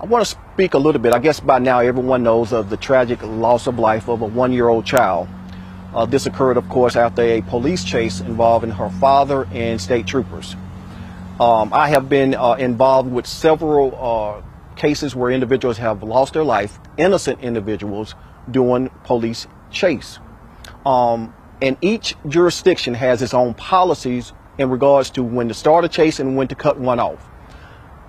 I want to speak a little bit. I guess by now everyone knows of the tragic loss of life of a 1-year-old child. This occurred, of course, after a police chase involving her father and state troopers. I have been involved with several cases where individuals have lost their life, innocent individuals, during police chase. And each jurisdiction has its own policies in regards to when to start a chase and when to cut one off.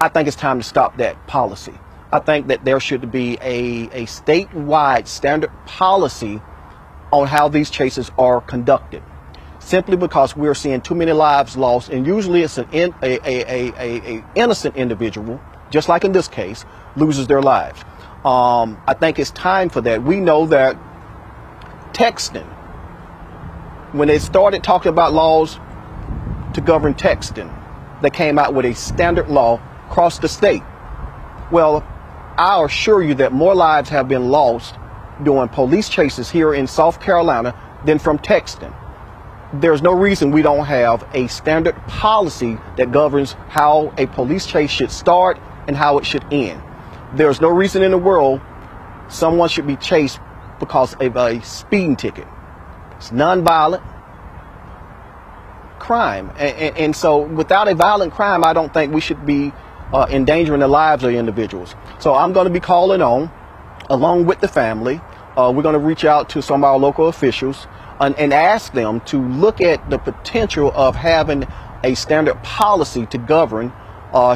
I think it's time to stop that policy. I think that there should be a statewide standard policy on how these chases are conducted, simply because we're seeing too many lives lost, and usually it's an innocent individual, just like in this case, loses their lives. I think it's time for that. We know that texting, when they started talking about laws to govern texting, they came out with a standard law across the state. Well, I assure you that more lives have been lost during police chases here in South Carolina than from texting. There's no reason we don't have a standard policy that governs how a police chase should start and how it should end. There's no reason in the world someone should be chased because of a speeding ticket. It's non-violent crime. And so without a violent crime, I don't think we should be endangering the lives of individuals. So I'm going to be calling on, along with the family, we're going to reach out to some of our local officials and ask them to look at the potential of having a standard policy to govern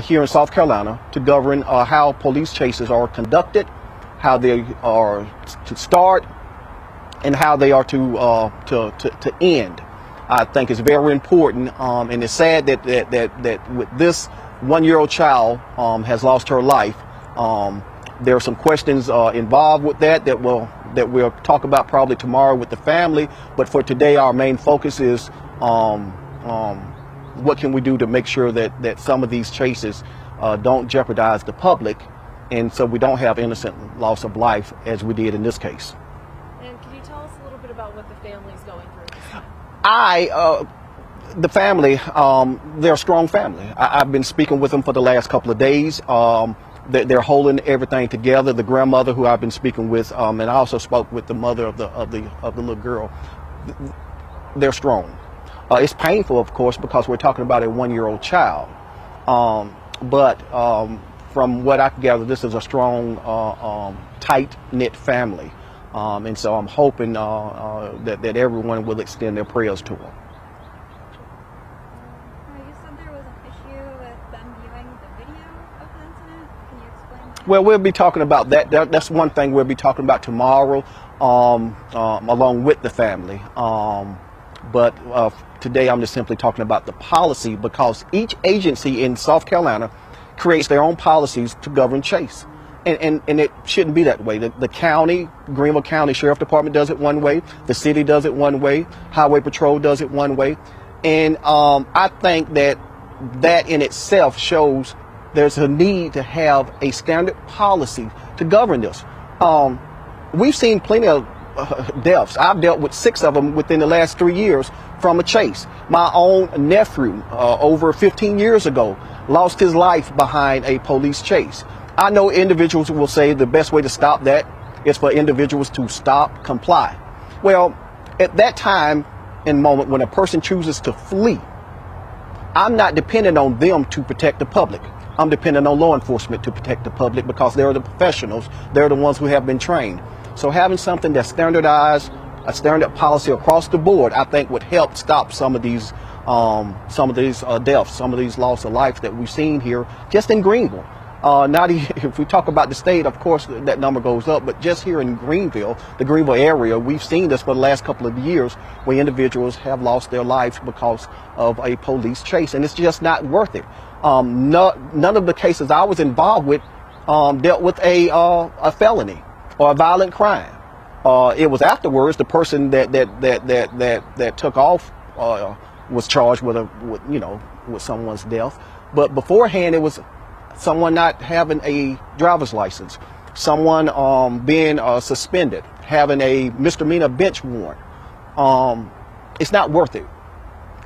here in South Carolina, to govern how police chases are conducted, how they are to start, and how they are to end. I think it's very important, and it's sad that with this 1-year-old child has lost her life. There are some questions involved with that we'll talk about probably tomorrow with the family. But for today, our main focus is what can we do to make sure that some of these chases don't jeopardize the public, and so we don't have innocent loss of life as we did in this case. And can you tell us a little bit about what the family's going through at this time? The family, they're a strong family. I've been speaking with them for the last couple of days. They're holding everything together. The grandmother, who I've been speaking with, and I also spoke with the mother of the little girl. They're strong. It's painful, of course, because we're talking about a 1-year-old child. But from what I can gather, this is a strong, tight-knit family. And so I'm hoping that everyone will extend their prayers to them. You said there was an issue with them viewing the video of the incident. Can you explain that? Well, we'll be talking about that. That's one thing we'll be talking about tomorrow, along with the family. But today I'm just simply talking about the policy, because each agency in South Carolina creates their own policies to govern chase. And it shouldn't be that way. The county, Greenville County Sheriff Department does it one way. The city does it one way. Highway Patrol does it one way. And I think that in itself shows there's a need to have a standard policy to govern this. We've seen plenty of deaths. I've dealt with 6 of them within the last 3 years from a chase. My own nephew, over 15 years ago, lost his life behind a police chase. I know individuals will say the best way to stop that is for individuals to stop, comply. Well, at that time and moment when a person chooses to flee, I'm not dependent on them to protect the public. I'm dependent on law enforcement to protect the public, because they're the professionals. They're the ones who have been trained. So having something that's standardized, a standard policy across the board, I think would help stop some of these deaths, some of these loss of life that we've seen here just in Greenville. If we talk about the state, of course, that number goes up, but just here in Greenville, the Greenville area, we've seen this for the last couple of years, where individuals have lost their lives because of a police chase, and it's just not worth it. None of the cases I was involved with dealt with a felony or a violent crime. It was afterwards the person that took off was charged with someone's death, but beforehand it was someone not having a driver's license, someone being suspended, having a misdemeanor bench warrant. It's not worth it.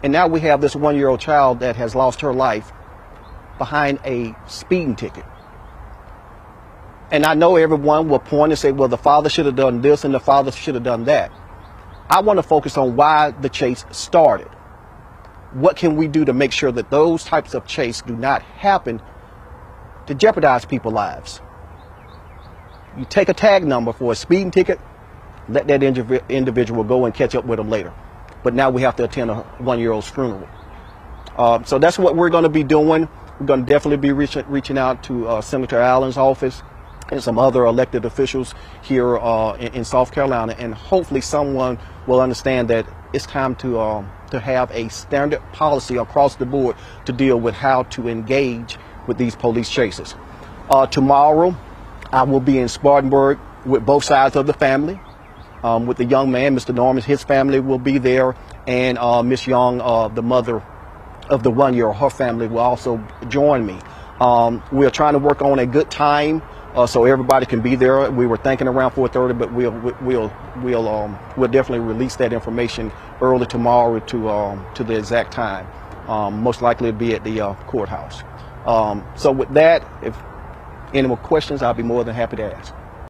And now we have this 1-year-old child that has lost her life behind a speeding ticket. And I know everyone will point and say, well, the father should have done this and the father should have done that. I want to focus on why the chase started. What can we do to make sure that those types of chase do not happen to jeopardize people's lives? You take a tag number for a speeding ticket, let that individual go and catch up with them later. But now we have to attend a 1-year-old's funeral. So that's what we're going to be doing. We're going to definitely be reaching out to Senator Allen's office and some other elected officials here in South Carolina, and hopefully someone will understand that it's time to have a standard policy across the board to deal with how to engage with these police chases. Tomorrow, I will be in Spartanburg with both sides of the family. With the young man, Mr. Norman, his family will be there, and Miss Young, the mother of the 1-year-old, her family will also join me. We're trying to work on a good time so everybody can be there. We were thinking around 4:30, but we'll definitely release that information early tomorrow to the exact time. Most likely it'll be at the courthouse. So with that, if any more questions, I'll be more than happy to ask.